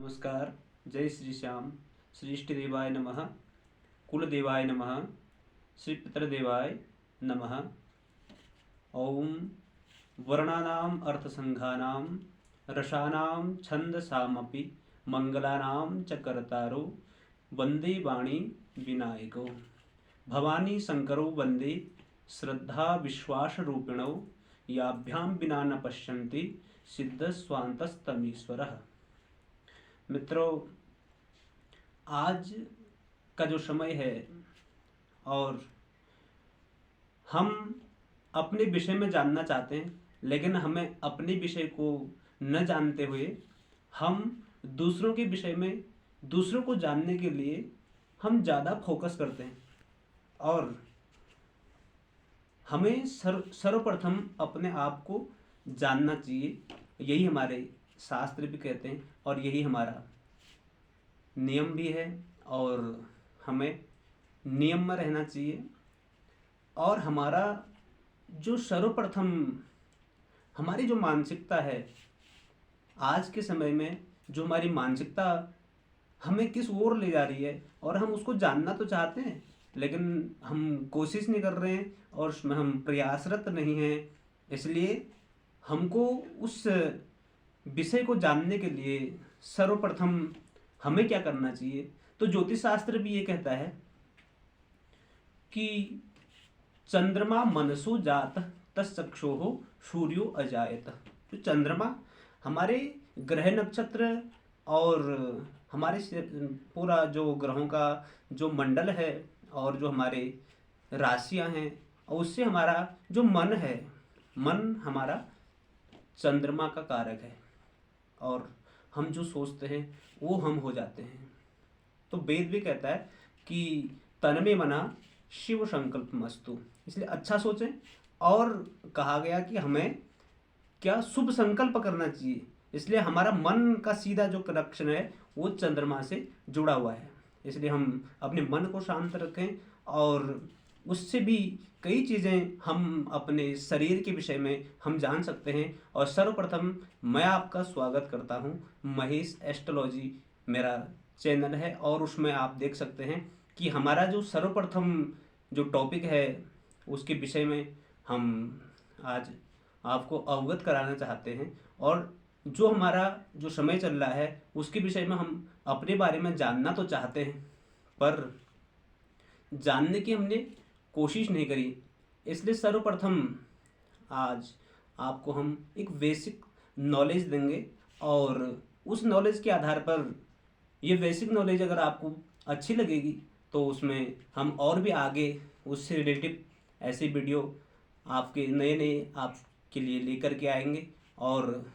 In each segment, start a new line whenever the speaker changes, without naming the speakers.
नमस्कार। जय श्री श्याम। श्री इष्ट देवाय नमः। कुल देवाय नमः। श्री पितृदेवाय नमः। ओम वर्णानाम अर्थसंघानाम रसानाम छंदसामपि मंगलानाम च कर्तारो वंदे वाणी विनायको भवानी शंकरो वंदे श्रद्धा विश्वास रूपिणो याभ्याम विना न पश्यन्ति सिद्धस्वान्तस्तमीश्वरः। मित्रों, आज का जो समय है और हम अपने विषय में जानना चाहते हैं, लेकिन हमें अपने विषय को न जानते हुए हम दूसरों के विषय में दूसरों को जानने के लिए हम ज़्यादा फोकस करते हैं और हमें सर्वप्रथम अपने आप को जानना चाहिए। यही हमारे शास्त्र भी कहते हैं और यही हमारा नियम भी है और हमें नियम में रहना चाहिए। और हमारा जो सर्वप्रथम हमारी जो मानसिकता है, आज के समय में जो हमारी मानसिकता हमें किस ओर ले जा रही है और हम उसको जानना तो चाहते हैं, लेकिन हम कोशिश नहीं कर रहे हैं और उसमें हम प्रयासरत नहीं हैं। इसलिए हमको उस विषय को जानने के लिए सर्वप्रथम हमें क्या करना चाहिए। तो ज्योतिष शास्त्र भी ये कहता है कि चंद्रमा मनसो जात तत्चक्षुः सूर्यो अजायत। तो चंद्रमा हमारे ग्रह नक्षत्र और हमारे पूरा जो ग्रहों का जो मंडल है और जो हमारे राशियां हैं, और उससे हमारा जो मन है, मन हमारा चंद्रमा का कारक है और हम जो सोचते हैं वो हम हो जाते हैं। तो वेद भी कहता है कि तन में मना शिव संकल्प मस्तु, इसलिए अच्छा सोचें। और कहा गया कि हमें क्या शुभ संकल्प करना चाहिए, इसलिए हमारा मन का सीधा जो कनेक्शन है वो चंद्रमा से जुड़ा हुआ है। इसलिए हम अपने मन को शांत रखें और उससे भी कई चीज़ें हम अपने शरीर के विषय में हम जान सकते हैं। और सर्वप्रथम मैं आपका स्वागत करता हूं। महेश एस्ट्रोलॉजी मेरा चैनल है और उसमें आप देख सकते हैं कि हमारा जो सर्वप्रथम जो टॉपिक है उसके विषय में हम आज आपको अवगत कराना चाहते हैं। और जो हमारा जो समय चल रहा है उसके विषय में हम अपने बारे में जानना तो चाहते हैं, पर जानने की हमने कोशिश नहीं करी। इसलिए सर्वप्रथम आज आपको हम एक बेसिक नॉलेज देंगे और उस नॉलेज के आधार पर ये बेसिक नॉलेज अगर आपको अच्छी लगेगी तो उसमें हम और भी आगे उससे रिलेटिव ऐसे वीडियो आपके नए नए आपके लिए लेकर के आएंगे और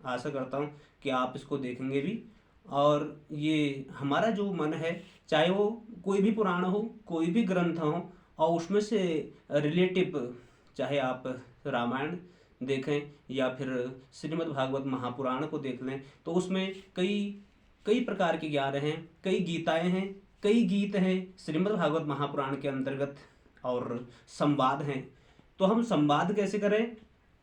आशा करता हूँ कि आप इसको देखेंगे भी। और ये हमारा जो मन है, चाहे वो कोई भी पुराण हो, कोई भी ग्रंथ हो, और उसमें से रिलेटिव चाहे आप रामायण देखें या फिर श्रीमद् भागवत महापुराण को देख लें, तो उसमें कई कई प्रकार के ज्ञान हैं, कई गीताएं हैं, कई गीत हैं श्रीमद् भागवत महापुराण के अंतर्गत और संवाद हैं। तो हम संवाद कैसे करें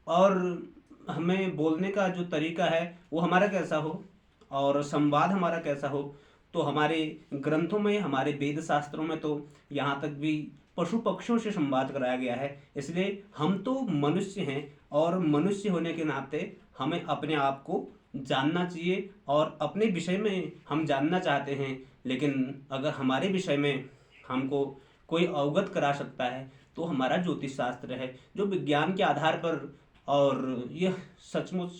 और हमें बोलने का जो तरीका है वो हमारा कैसा हो और संवाद हमारा कैसा हो। तो हमारे ग्रंथों में, हमारे वेद शास्त्रों में तो यहाँ तक भी पशु पक्षियों से संवाद कराया गया है। इसलिए हम तो मनुष्य हैं और मनुष्य होने के नाते हमें अपने आप को जानना चाहिए और अपने विषय में हम जानना चाहते हैं। लेकिन अगर हमारे विषय में हमको कोई अवगत करा सकता है तो हमारा ज्योतिष शास्त्र है, जो विज्ञान के आधार पर, और यह सचमुच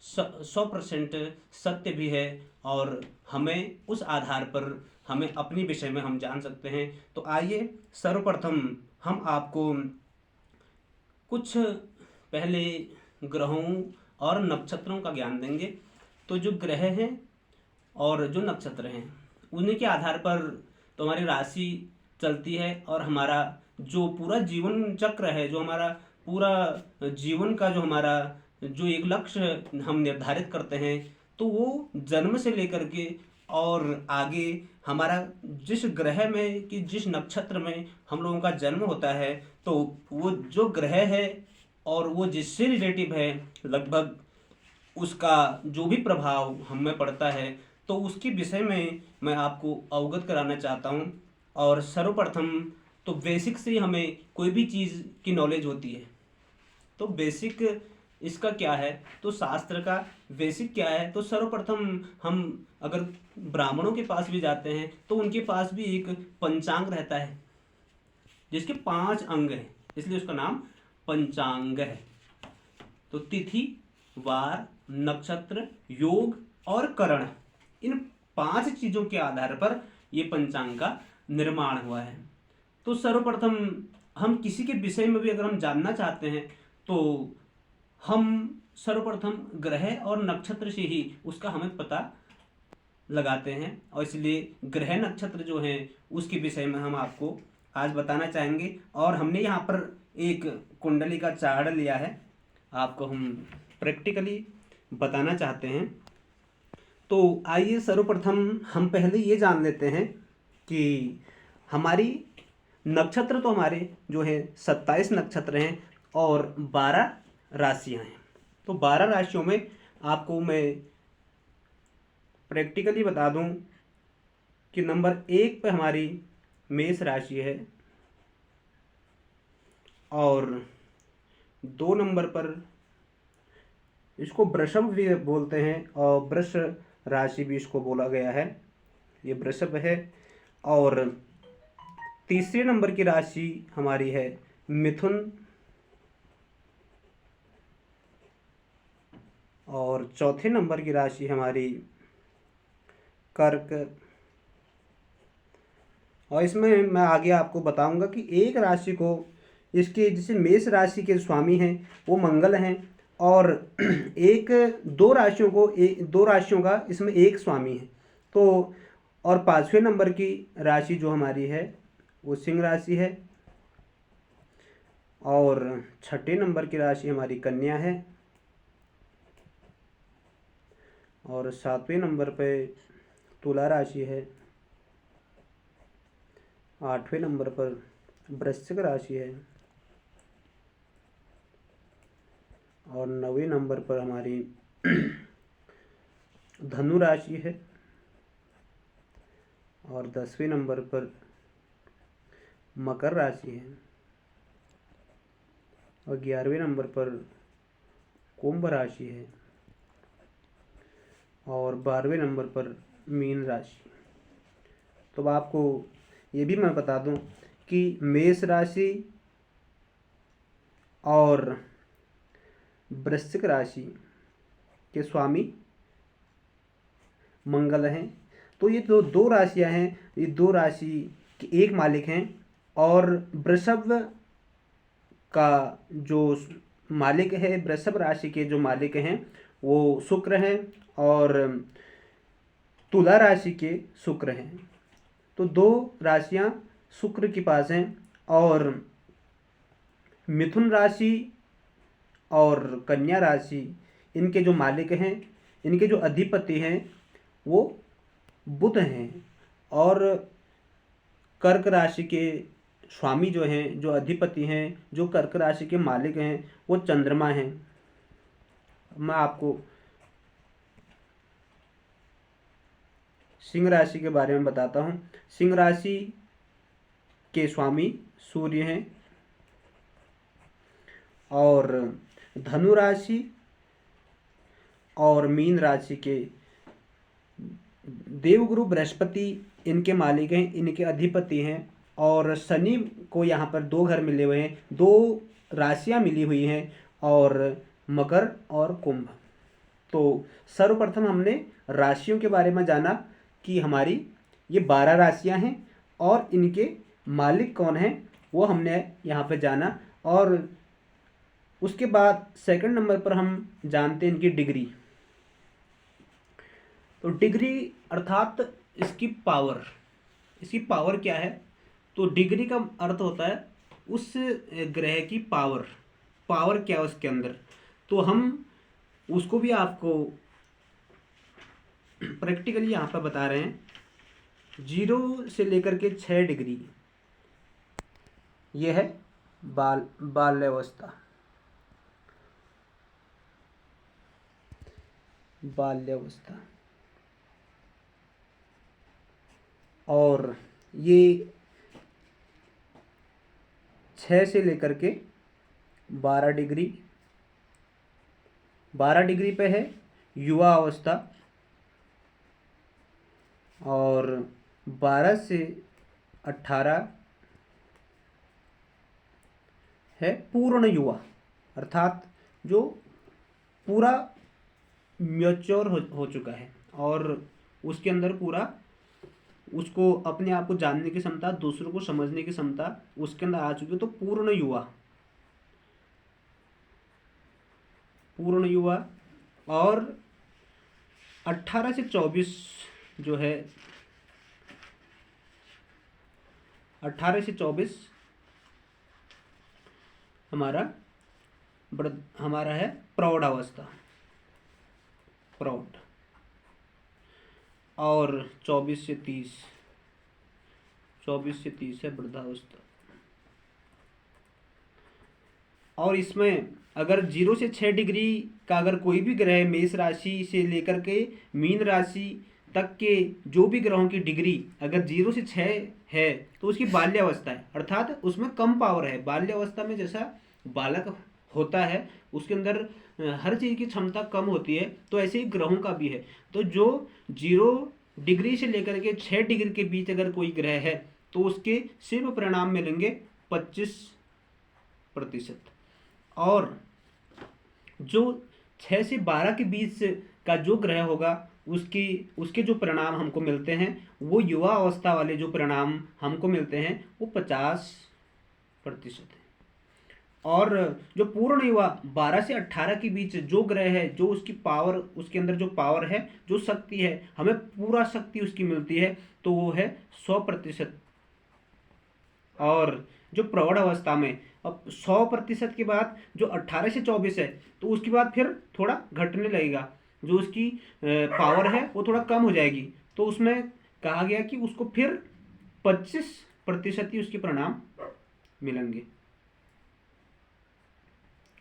100% सत्य भी है और हमें उस आधार पर हमें अपने विषय में हम जान सकते हैं। तो आइए सर्वप्रथम हम आपको कुछ पहले ग्रहों और नक्षत्रों का ज्ञान देंगे। तो जो ग्रह हैं और जो नक्षत्र हैं उन्हीं के आधार पर तो हमारी राशि चलती है और हमारा जो पूरा जीवन चक्र है, जो हमारा पूरा जीवन का जो हमारा जो एक लक्ष्य हम निर्धारित करते हैं, तो वो जन्म से लेकर के और आगे हमारा जिस ग्रह में कि जिस नक्षत्र में हम लोगों का जन्म होता है, तो वो जो ग्रह है और वो जिससे रिलेटिव है, लगभग उसका जो भी प्रभाव हम में पड़ता है तो उसके विषय में मैं आपको अवगत कराना चाहता हूँ। और सर्वप्रथम तो बेसिक से ही हमें कोई भी चीज़ की नॉलेज होती है। तो बेसिक इसका क्या है, तो शास्त्र का बेसिक क्या है, तो सर्वप्रथम हम अगर ब्राह्मणों के पास भी जाते हैं तो उनके पास भी एक पंचांग रहता है जिसके 5 अंग हैं, इसलिए उसका नाम पंचांग है। तो तिथि, वार, नक्षत्र, योग और करण, इन 5 चीजों के आधार पर ये पंचांग का निर्माण हुआ है। तो सर्वप्रथम हम किसी के विषय में भी अगर हम जानना चाहते हैं तो हम सर्वप्रथम ग्रह और नक्षत्र से ही उसका हमें पता लगाते हैं। और इसलिए ग्रह नक्षत्र जो हैं उसके विषय में हम आपको आज बताना चाहेंगे। और हमने यहाँ पर एक कुंडली का चार्ट लिया है, आपको हम प्रैक्टिकली बताना चाहते हैं। तो आइए सर्वप्रथम हम पहले ये जान लेते हैं कि हमारी नक्षत्र तो हमारे जो है 27 नक्षत्र हैं और 12 राशियां हैं। तो 12 राशियों में आपको मैं प्रैक्टिकली बता दूं कि नंबर 1 पे हमारी मेष राशि है और 2 नंबर पर इसको वृषभ भी बोलते हैं और वृष राशि भी इसको बोला गया है, ये वृषभ है। और तीसरे नंबर की राशि हमारी है मिथुन और चौथे नंबर की राशि हमारी कर्क। और इसमें मैं आगे आपको बताऊंगा कि एक राशि को इसके जैसे मेष राशि के स्वामी हैं वो मंगल हैं और दो राशियों का इसमें एक स्वामी है। तो और 5वें नंबर की राशि जो हमारी है वो सिंह राशि है और 6ठे नंबर की राशि हमारी कन्या है और 7वें नंबर पे तुला राशि है, 8वें नंबर पर वृश्चिक राशि है और 9वें नंबर पर हमारी धनु राशि है और 10वें नंबर पर मकर राशि है और 11वें नंबर पर कुंभ राशि है और 12वें नंबर पर मीन राशि। तो आपको ये भी मैं बता दूं कि मेष राशि और वृश्चिक राशि के स्वामी मंगल हैं। तो ये दो राशियां हैं, ये 2 राशि के एक मालिक हैं और वृषभ का जो मालिक है, वृषभ राशि के जो मालिक हैं वो शुक्र हैं और तुला राशि के शुक्र हैं। तो 2 राशियां शुक्र के पास हैं और मिथुन राशि और कन्या राशि इनके जो मालिक हैं, इनके जो अधिपति हैं वो बुध हैं और कर्क राशि के स्वामी जो हैं, जो अधिपति हैं, जो कर्क राशि के मालिक हैं वो चंद्रमा हैं। मैं आपको सिंह राशि के बारे में बताता हूँ। सिंह राशि के स्वामी सूर्य हैं और धनु राशि और मीन राशि के देवगुरु बृहस्पति इनके मालिक हैं, इनके अधिपति हैं और शनि को यहाँ पर 2 घर मिले हुए हैं, 2 राशियाँ मिली हुई हैं और मकर और कुंभ। तो सर्वप्रथम हमने राशियों के बारे में जाना कि हमारी ये 12 राशियाँ हैं और इनके मालिक कौन हैं वो हमने यहाँ पे जाना। और उसके बाद सेकंड नंबर पर हम जानते हैं इनकी डिग्री। तो डिग्री अर्थात इसकी पावर क्या है, तो डिग्री का अर्थ होता है उस ग्रह की पावर क्या है उसके अंदर। तो हम उसको भी आपको प्रैक्टिकली यहाँ पर बता रहे हैं। 0 से लेकर के 6 डिग्री ये है बाल्यावस्था। और ये 6 से लेकर के 12 डिग्री, 12 डिग्री पे है युवा अवस्था, और 12 से 18 है पूर्ण युवा, अर्थात जो पूरा मैच्योर हो चुका है और उसके अंदर पूरा उसको अपने आप को जानने की क्षमता, दूसरों को समझने की क्षमता उसके अंदर आ चुकी है। तो पूर्ण युवा, पूर्ण युवा। और 18 से 24 जो है, 18 से 24 हमारा है प्रौढ़ अवस्था, प्रौढ़। और 24 से 30 है वृद्धावस्था। और इसमें अगर 0 से 6 डिग्री का अगर कोई भी ग्रह मेष राशि से लेकर के मीन राशि तक के जो भी ग्रहों की डिग्री अगर 0 से 6 है तो उसकी बाल्यावस्था है, अर्थात उसमें कम पावर है। बाल्यावस्था में जैसा बालक होता है उसके अंदर हर चीज़ की क्षमता कम होती है, तो ऐसे ही ग्रहों का भी है। तो जो 0 डिग्री से लेकर के 6 डिग्री के बीच अगर कोई ग्रह है तो उसके सिर्फ परिणाम मिलेंगे 25%। और जो 6 से 12 के बीच का जो ग्रह होगा उसके जो परिणाम हमको मिलते हैं वो युवा अवस्था वाले जो परिणाम हमको मिलते हैं वो 50% है। और जो पूर्ण युवा 12 से 18 के बीच जो ग्रह है, जो उसकी पावर, उसके अंदर जो पावर है, जो शक्ति है, हमें पूरा शक्ति उसकी मिलती है, तो वो है 100%। और जो प्रौढ़ अवस्था में अब 100% के बाद जो 18 से 24 है तो उसके बाद फिर थोड़ा घटने लगेगा, जो उसकी पावर है वो थोड़ा कम हो जाएगी। तो उसमें कहा गया कि उसको फिर 25% ही उसके परिणाम मिलेंगे।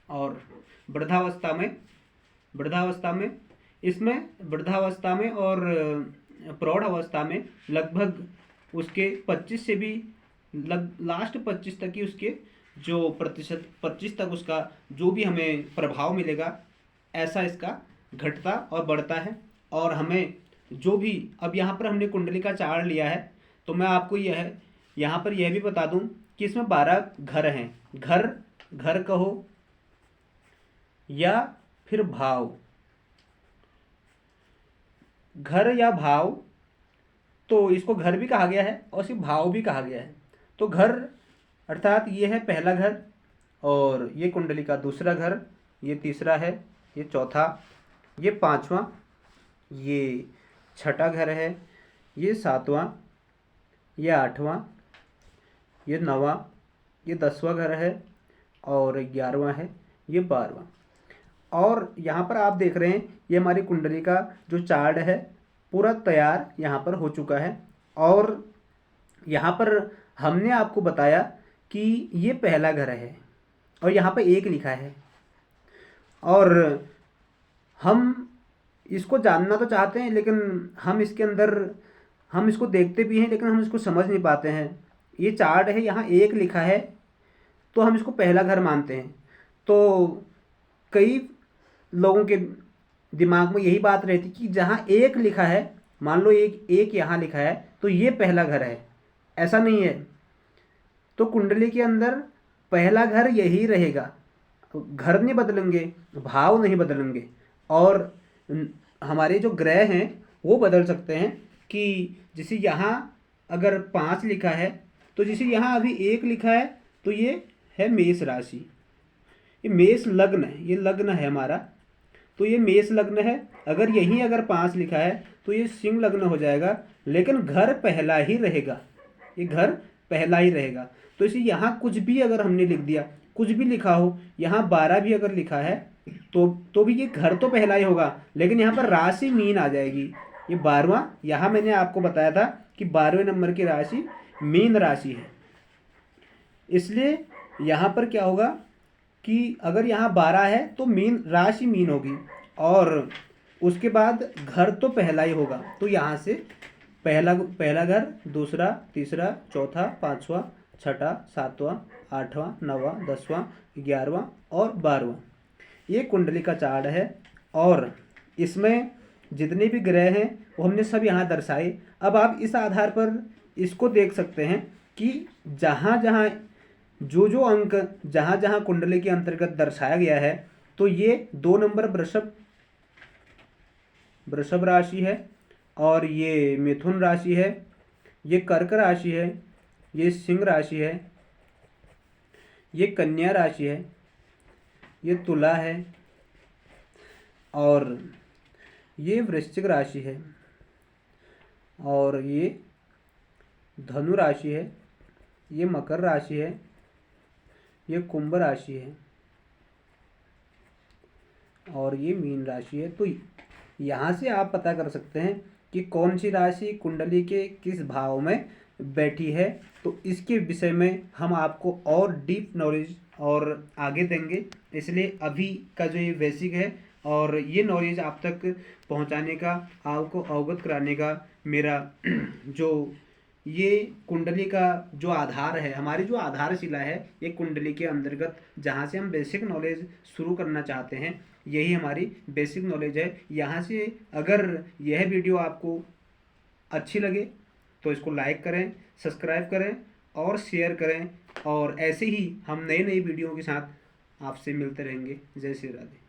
और वृद्धावस्था में इसमें वृद्धावस्था में और प्रौढ़ अवस्था में लगभग उसके 25 से भी लास्ट 25 तक ही उसके जो 25 तक उसका जो भी हमें प्रभाव मिलेगा, ऐसा इसका घटता और बढ़ता है। और हमें जो भी अब यहाँ पर हमने कुंडली का चार्ट लिया है, तो मैं आपको यहाँ पर यह भी बता दूं कि इसमें 12 घर हैं। घर कहो या फिर भाव, घर या भाव, तो इसको घर भी कहा गया है और सिर्फ भाव भी कहा गया है। तो घर अर्थात ये है पहला घर, और ये कुंडली का दूसरा घर, ये तीसरा है, ये चौथा, ये पांचवा, ये छठा घर है, ये सातवां, ये आठवां, ये नौवां, ये 10वां घर है, और 11वां है, ये 12वां। और यहाँ पर आप देख रहे हैं ये हमारी कुंडली का जो चार्ट है पूरा तैयार यहाँ पर हो चुका है। और यहाँ पर हमने आपको बताया कि ये पहला घर है और यहाँ पर 1 लिखा है, और हम इसको जानना तो चाहते हैं लेकिन हम इसके अंदर हम इसको देखते भी हैं लेकिन हम इसको समझ नहीं पाते हैं। ये चार्ट है, यहाँ 1 लिखा है तो हम इसको पहला घर मानते हैं। तो कई लोगों के दिमाग में यही बात रहती कि जहाँ 1 लिखा है, मान लो एक यहाँ लिखा है तो ये पहला घर है, ऐसा नहीं है। तो कुंडली के अंदर पहला घर यही रहेगा, घर नहीं बदलेंगे, भाव नहीं बदलेंगे, और हमारे जो ग्रह हैं वो बदल सकते हैं। कि जैसे यहाँ अगर 5 लिखा है तो जैसे यहाँ अभी 1 लिखा है तो ये है मेष राशि, ये मेष लग्न है, ये लग्न है हमारा, तो ये मेष लग्न है। अगर यहीं अगर 5 लिखा है तो ये सिंह लग्न हो जाएगा, लेकिन घर पहला ही रहेगा, ये घर पहला ही रहेगा। तो इसे यहाँ कुछ भी अगर हमने लिख दिया, कुछ भी लिखा हो, यहाँ 12 भी अगर लिखा है तो भी ये घर तो पहला ही होगा, लेकिन यहाँ पर राशि मीन आ जाएगी। ये 12वां, यहाँ मैंने आपको बताया था कि 12वें नंबर की राशि मीन राशि है, इसलिए यहाँ पर क्या होगा कि अगर यहाँ 12 है तो मीन राशि मीन होगी, और उसके बाद घर तो पहला ही होगा। तो यहाँ से पहला घर, दूसरा, तीसरा, चौथा, पांचवा, छठा, सातवां, आठवां, नौवां, 10वां, 11वां और 12वां। ये कुंडली का चार्ट है और इसमें जितने भी ग्रह हैं वो हमने सब यहाँ दर्शाए। अब आप इस आधार पर इसको देख सकते हैं कि जहाँ जहाँ जो अंक जहाँ जहाँ कुंडली के अंतर्गत दर्शाया गया है, तो ये 2 नंबर वृषभ राशि है, और ये मिथुन राशि है, ये कर्क राशि है, ये सिंह राशि है, ये कन्या राशि है, ये तुला है, और ये वृश्चिक राशि है, और ये धनु राशि है, ये मकर राशि है, ये कुंभ राशि है, और ये मीन राशि है। तो यहाँ से आप पता कर सकते हैं कि कौन सी राशि कुंडली के किस भाव में बैठी है। तो इसके विषय में हम आपको और डीप नॉलेज और आगे देंगे, इसलिए अभी का जो ये बेसिक है और ये नॉलेज आप तक पहुंचाने का, आपको अवगत कराने का मेरा जो ये कुंडली का जो आधार है, हमारी जो आधारशिला है, ये कुंडली के अंतर्गत जहाँ से हम बेसिक नॉलेज शुरू करना चाहते हैं, यही हमारी बेसिक नॉलेज है। यहाँ से अगर यह वीडियो आपको अच्छी लगे तो इसको लाइक करें, सब्सक्राइब करें और शेयर करें, और ऐसे ही हम नई वीडियो के साथ आपसे मिलते रहेंगे। जय श्री राधे।